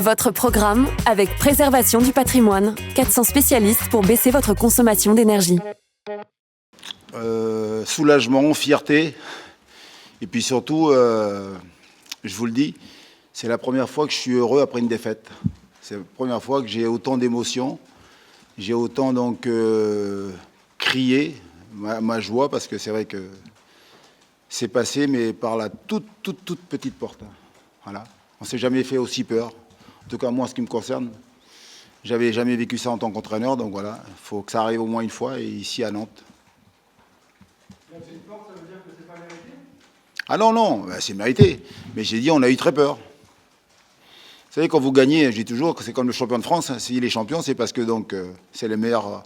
Votre programme avec Préservation du patrimoine. 400 spécialistes pour baisser votre consommation d'énergie. Soulagement, fierté. Et puis surtout, je vous le dis, c'est la première fois que je suis heureux après une défaite. C'est la première fois que j'ai autant d'émotions. J'ai autant donc crié ma joie, parce que c'est vrai que c'est passé, mais par la toute petite porte. Voilà. On ne s'est jamais fait aussi peur. En tout cas, moi, en ce qui me concerne, j'avais jamais vécu ça en tant qu'entraîneur. Donc voilà, il faut que ça arrive au moins une fois, et ici à Nantes. La petite porte, ça veut dire que c'est pas mérité ? Ah non, ben, c'est mérité. Mais j'ai dit, on a eu très peur. Vous savez, quand vous gagnez, je dis toujours que c'est comme le champion de France. S'il est champion, c'est parce que donc c'est le meilleur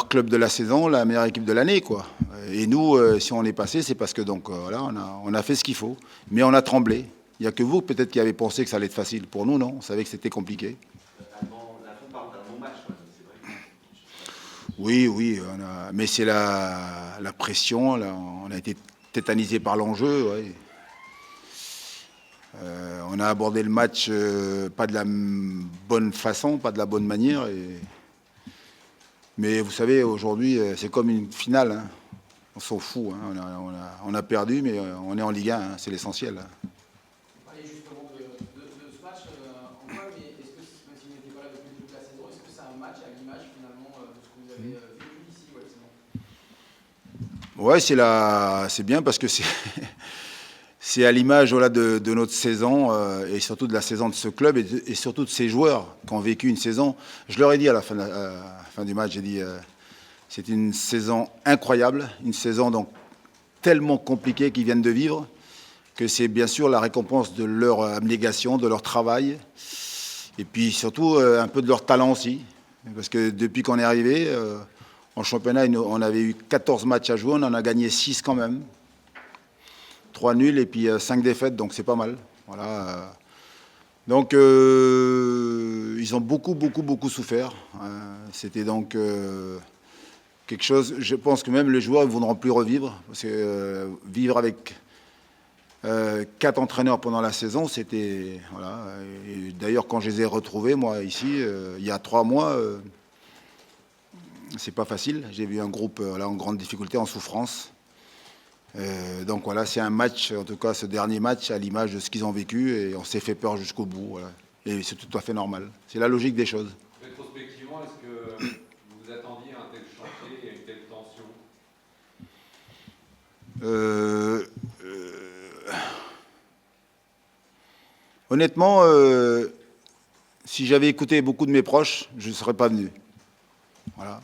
club de la saison, la meilleure équipe de l'année, quoi. Et nous, si on est passé, c'est parce que donc voilà, on a fait ce qu'il faut. Mais on a tremblé. Il n'y a que vous, peut-être, qui avez pensé que ça allait être facile. Pour nous, non. On savait que c'était compliqué. On parle d'un bon match, c'est vrai. Oui, mais c'est la pression. Là, on a été tétanisé par l'enjeu. Ouais. On a abordé le match pas de la bonne façon, pas de la bonne manière. Mais vous savez, aujourd'hui, c'est comme une finale. Hein. On s'en fout. Hein. On a perdu, mais on est en Ligue 1. Hein. C'est l'essentiel. Hein. Vous parliez justement de ce match en voile, mais est-ce que, même si vous n'étiez pas là depuis toute la saison, est-ce que c'est un match à l'image finalement de ce que vous avez vécu ici ou Ouais, c'est bien parce que c'est à l'image voilà, de notre saison et surtout de la saison de ce club et surtout de ces joueurs qui ont vécu une saison. Je leur ai dit à la fin du match, j'ai dit c'est une saison incroyable, une saison donc tellement compliquée qu'ils viennent de vivre, que c'est bien sûr la récompense de leur abnégation, de leur travail, et puis surtout un peu de leur talent aussi. Parce que depuis qu'on est arrivé, en championnat, on avait eu 14 matchs à jouer, on en a gagné 6 quand même. 3 nuls et puis 5 défaites, donc c'est pas mal. Voilà. Donc ils ont beaucoup souffert. C'était donc quelque chose, je pense que même les joueurs ne voudront plus revivre, parce que vivre avec 4 entraîneurs pendant la saison, c'était... Voilà. Et d'ailleurs, quand je les ai retrouvés, moi, ici, il y a 3 mois, c'est pas facile. J'ai vu un groupe là, en grande difficulté, en souffrance. Donc voilà, c'est un match, en tout cas ce dernier match, à l'image de ce qu'ils ont vécu, et on s'est fait peur jusqu'au bout. Voilà. Et c'est tout à fait normal. C'est la logique des choses. Rétrospectivement, est-ce que vous vous attendiez à un tel chantier et à une telle tension ? Honnêtement, si j'avais écouté beaucoup de mes proches, je ne serais pas venu. Voilà.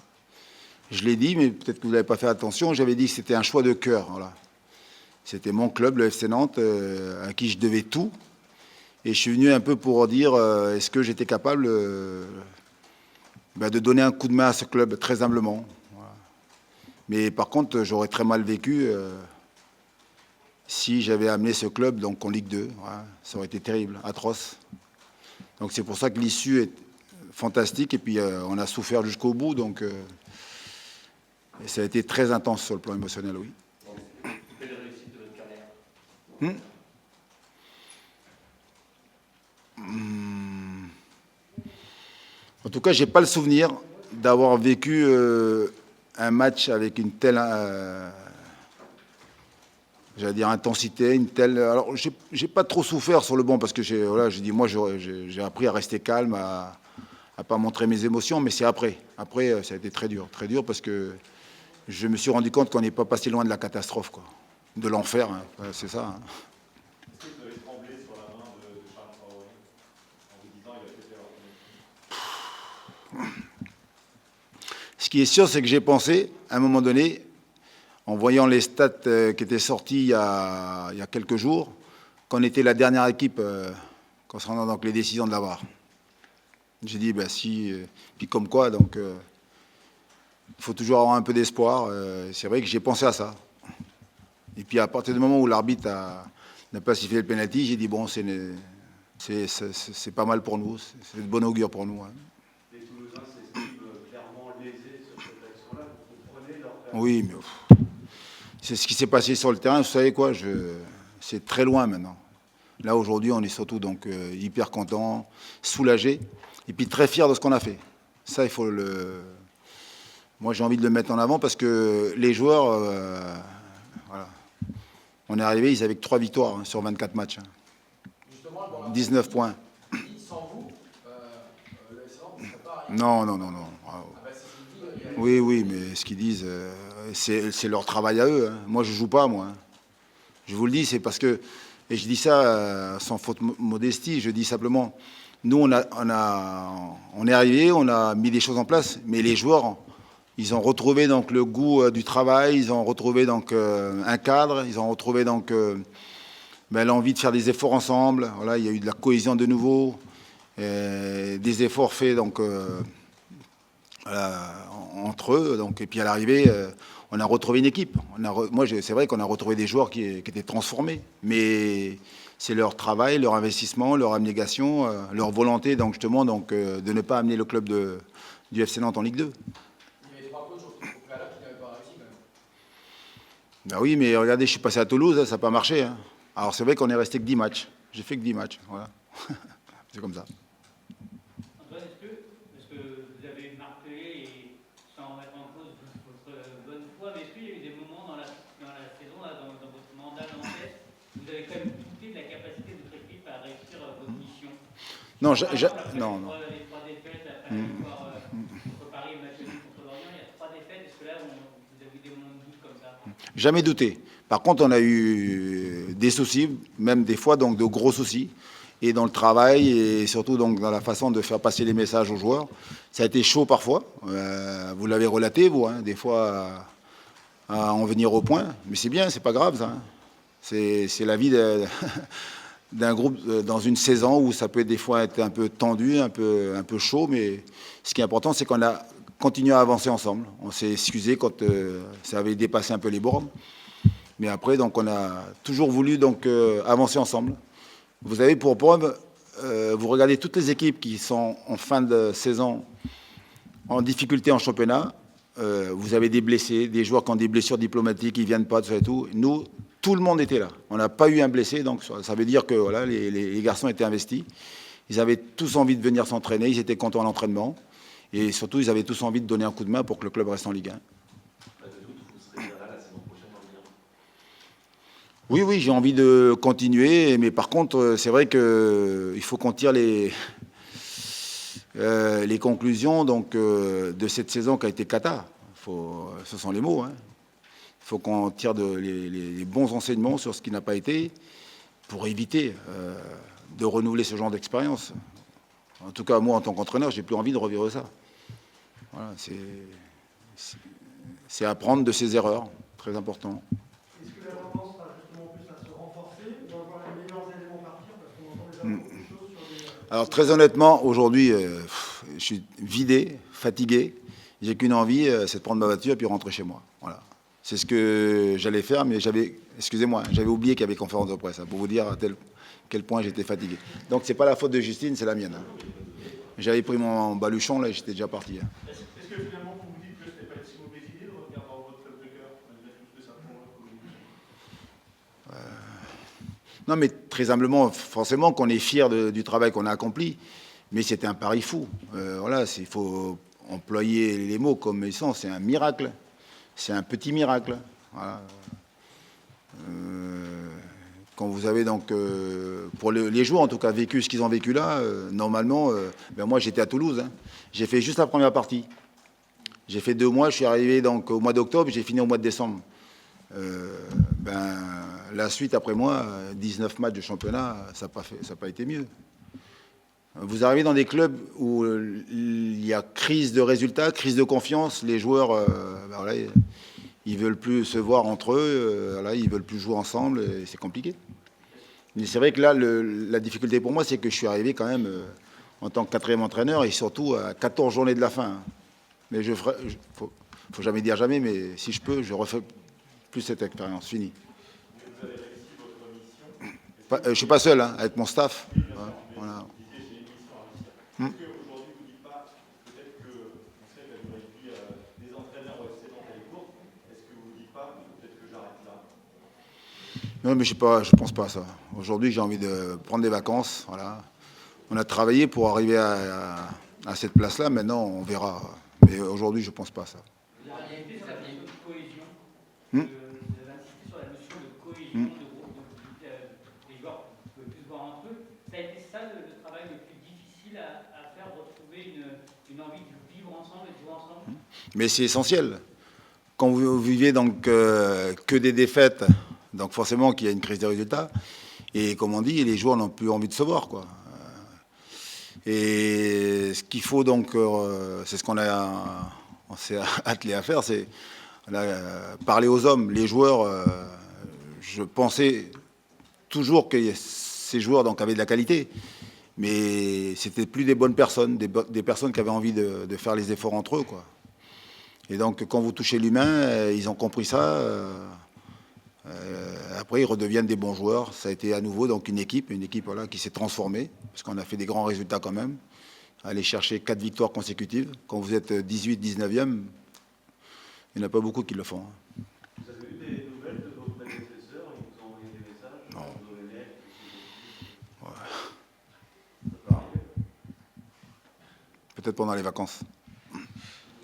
Je l'ai dit, mais peut-être que vous n'avez pas fait attention, j'avais dit que c'était un choix de cœur. Voilà. C'était mon club, le FC Nantes, à qui je devais tout. Et je suis venu un peu pour dire, est-ce que j'étais capable de donner un coup de main à ce club, très humblement. Voilà. Mais par contre, j'aurais très mal vécu si j'avais amené ce club donc, en Ligue 2. Voilà. Ça aurait été terrible, atroce. Donc c'est pour ça que l'issue est fantastique. Et puis on a souffert jusqu'au bout. Donc et ça a été très intense sur le plan émotionnel, oui. Quelle réussite de votre carrière ? En tout cas, je n'ai pas le souvenir d'avoir vécu un match avec une telle j'allais dire intensité, une telle... Alors, j'ai pas trop souffert sur le banc parce que j'ai dit, moi, j'ai appris à rester calme, à pas montrer mes émotions, mais c'est après. Après, ça a été très dur parce que je me suis rendu compte qu'on n'est pas passé loin de la catastrophe, quoi. De l'enfer, hein. C'est ça. Hein. Est-ce que vous avez tremblé sur la main de Charles Traoré en vous disant il a fait faire? Ce qui est sûr, c'est que j'ai pensé, à un moment donné, en voyant les stats qui étaient sortis il y a quelques jours, qu'on était la dernière équipe concernant donc les décisions de la VAR. J'ai dit, puis comme quoi, donc, il faut toujours avoir un peu d'espoir. C'est vrai que j'ai pensé à ça. Et puis à partir du moment où l'arbitre n'a pas sifflé le penalty, j'ai dit, bon, c'est pas mal pour nous, c'est de bon augure pour nous. Hein. Les Toulousains s'estiment clairement lésés sur cette action-là. Vous comprenez leur... Oui, mais c'est ce qui s'est passé sur le terrain. Vous savez quoi, c'est très loin maintenant. Là, aujourd'hui, on est surtout donc hyper content, soulagé, et puis très fier de ce qu'on a fait. Ça, il faut le... Moi, j'ai envie de le mettre en avant parce que les joueurs, voilà. On est arrivé, ils avaient que 3 victoires sur 24 matchs. Justement, dans la 19 points. sans vous, le FC Nantes ne serait pas arrivé. Non. Ah bah, c'est ce qu'il dit, Oui, mais ce qu'ils disent, c'est leur travail à eux. Hein. Moi, je joue pas, moi. Hein. Je vous le dis, c'est parce que, et je dis ça sans faute modestie, je dis simplement, nous, on est arrivé, on a mis des choses en place, mais les joueurs, ils ont retrouvé donc le goût du travail, ils ont retrouvé donc un cadre, ils ont retrouvé donc l'envie de faire des efforts ensemble. Voilà, il y a eu de la cohésion de nouveau, des efforts faits donc voilà, entre eux. Donc, et puis à l'arrivée, on a retrouvé une équipe. C'est vrai qu'on a retrouvé des joueurs qui étaient transformés, mais c'est leur travail, leur investissement, leur abnégation, leur volonté donc justement donc de ne pas amener le club du FC Nantes en Ligue 2. il y avait 3 coachs au préalable qui n'avaient pas réussi quand même. Ben oui, mais regardez, je suis passé à Toulouse, ça n'a pas marché. Hein. Alors c'est vrai qu'on est resté que 10 matchs. J'ai fait que 10 matchs, voilà. C'est comme ça. Antoine, est-ce que vous avez marqué, et sans remettre en cause votre bonne foi, mais est-ce qu'il y a eu des moments dans la saison, là, dans votre mandat nantais, où vous avez quand même douté de la capacité de votre équipe à réussir votre mission? Non, non. Les 3 défaites, après la victoire contre Paris et le match nul contre Lorient, il y a 3 défaites. Est-ce que là, vous avez eu des moments de doute comme ça? Jamais douté. Par contre, on a eu des soucis, même des fois donc de gros soucis, et dans le travail et surtout donc dans la façon de faire passer les messages aux joueurs. Ça a été chaud parfois. Vous l'avez relaté, vous, hein, des fois à en venir au point. Mais c'est bien, c'est pas grave, ça. Hein. C'est la vie d'un groupe dans une saison où ça peut des fois être un peu tendu, un peu chaud, mais ce qui est important, c'est qu'on a continué à avancer ensemble. On s'est excusé quand ça avait dépassé un peu les bornes. Mais après, donc, on a toujours voulu donc, avancer ensemble. Vous avez pour preuve, vous regardez toutes les équipes qui sont en fin de saison en difficulté en championnat. Vous avez des blessés, des joueurs qui ont des blessures diplomatiques, ils ne viennent pas, tout ça et tout. Nous, tout le monde était là. On n'a pas eu un blessé, donc ça veut dire que voilà, les garçons étaient investis. Ils avaient tous envie de venir s'entraîner, ils étaient contents à l'entraînement. Et surtout, ils avaient tous envie de donner un coup de main pour que le club reste en Ligue 1. Oui, j'ai envie de continuer, mais par contre, c'est vrai qu'il faut qu'on tire les conclusions donc, de cette saison qui a été cata. Ce sont les mots. Hein. Il faut qu'on tire les bons enseignements sur ce qui n'a pas été pour éviter de renouveler ce genre d'expérience. En tout cas, moi, en tant qu'entraîneur, j'ai plus envie de revivre ça. Voilà, c'est apprendre de ses erreurs, très important. Est-ce que la tendance sera justement plus à se renforcer ou à voir les meilleurs éléments partir? Parce qu'on entend déjà beaucoup de choses sur des... Alors très honnêtement, aujourd'hui, je suis vidé, fatigué. J'ai qu'une envie, c'est de prendre ma voiture et puis rentrer chez moi. Voilà. C'est ce que j'allais faire, mais j'avais oublié qu'il y avait conférence de presse, hein, pour vous dire à quel point j'étais fatigué. Donc c'est pas la faute de Justine, c'est la mienne. Hein. J'avais pris mon baluchon, là, et j'étais déjà parti. Hein. Est-ce que finalement vous vous dites que ce n'est pas une si mauvaise idée de revenir dans votre club de cœur, malgré tout ce que ça prend? Non, mais très humblement, forcément qu'on est fier du travail qu'on a accompli, mais c'était un pari fou. Voilà, il faut employer les mots comme ils sont, c'est un miracle. C'est un petit miracle. Voilà. Quand vous avez donc, pour les joueurs en tout cas, vécu ce qu'ils ont vécu là, normalement, moi j'étais à Toulouse. Hein. J'ai fait juste la première partie. J'ai fait 2 mois, je suis arrivé donc au mois d'octobre, j'ai fini au mois de décembre. La suite après moi, 19 matchs de championnat, ça n'a pas été mieux. Vous arrivez dans des clubs où il y a crise de résultats, crise de confiance, les joueurs, voilà, ils veulent plus se voir entre eux, voilà, ils veulent plus jouer ensemble, et c'est compliqué. Mais c'est vrai que là, la difficulté pour moi, c'est que je suis arrivé quand même en tant que 4e entraîneur et surtout à 14 journées de la fin. Mais faut jamais dire jamais, mais si je peux, je refais plus cette expérience. Fini. Vous avez réussi votre mission. Je suis pas seul, hein, avec mon staff. Voilà. Est-ce qu'aujourd'hui, vous ne dites pas, peut-être qu'on sait qu'à durée de vie des entraîneurs au FC Nantes, elle est courte, est-ce que vous ne dites pas, peut-être que j'arrête là? Non, mais je pense pas à ça. Aujourd'hui, j'ai envie de prendre des vacances. Voilà. On a travaillé pour arriver à cette place-là. Maintenant, on verra. Mais aujourd'hui, je pense pas à ça. Vous avez insisté sur la notion de cohésion. Hmm. Vous avez insisté sur la notion de cohésion de groupe, les joueurs peuvent plus se voir entre eux. Ça a été ça le travail le plus difficile à faire, retrouver une envie de vivre ensemble et de jouer ensemble. Mais c'est essentiel. Quand vous vivez donc que des défaites, donc forcément qu'il y a une crise des résultats. Et comme on dit, les joueurs n'ont plus envie de se voir, quoi. Et ce qu'il faut donc, c'est ce on s'est attelé à faire, c'est parler aux hommes. Les joueurs, je pensais toujours que ces joueurs donc avaient de la qualité, mais c'était plus des bonnes personnes, des personnes qui avaient envie de faire les efforts entre eux, quoi. Et donc, quand vous touchez l'humain, ils ont compris ça. Après, ils redeviennent des bons joueurs. Ça a été à nouveau donc une équipe voilà, qui s'est transformée, parce qu'on a fait des grands résultats quand même. Aller chercher 4 victoires consécutives. Quand vous êtes 18, 19e, il n'y en a pas beaucoup qui le font. Vous avez eu des nouvelles de vos prédécesseurs? Ils vous ont envoyé des messages? Non. Ouais. Peut-être pendant les vacances. Vous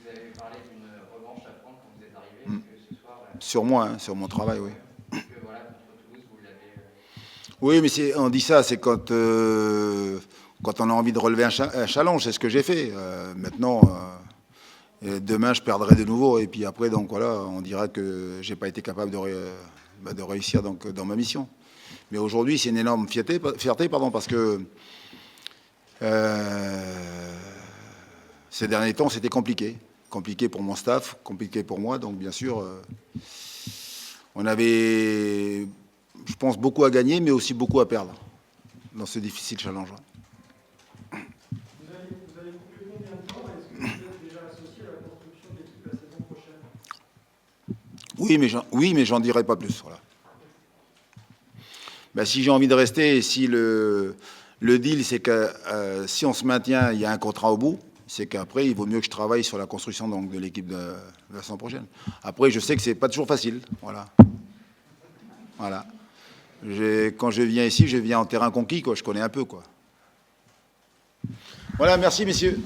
avez parlé d'une revanche à prendre quand vous êtes arrivé. Est-ce que ce soir, Sur moi, hein, sur mon travail, oui. est-ce que voilà, contre Toulouse, vous l'avez Oui, mais on dit ça, c'est quand on a envie de relever un challenge, c'est ce que j'ai fait. Maintenant, demain, je perdrai de nouveau. Et puis après, donc voilà, on dira que j'ai pas été capable de réussir donc, dans ma mission. Mais aujourd'hui, c'est une énorme fierté parce que ces derniers temps, c'était compliqué. Compliqué pour mon staff, compliqué pour moi. Donc, bien sûr, on avait, je pense, beaucoup à gagner, mais aussi beaucoup à perdre dans ce difficile challenge. Vous allez couper combien de temps? Est-ce que vous êtes déjà associé à la construction de l'équipe la saison prochaine? Oui, mais j'en dirai pas plus. Voilà. Ben, si j'ai envie de rester, et si le deal, c'est que si on se maintient, il y a un contrat au bout, c'est qu'après, il vaut mieux que je travaille sur la construction donc, de l'équipe de la saison prochaine. Après, je sais que c'est pas toujours facile. Voilà. Quand je viens ici, je viens en terrain conquis, quoi. Je connais un peu, quoi. Voilà, merci, messieurs.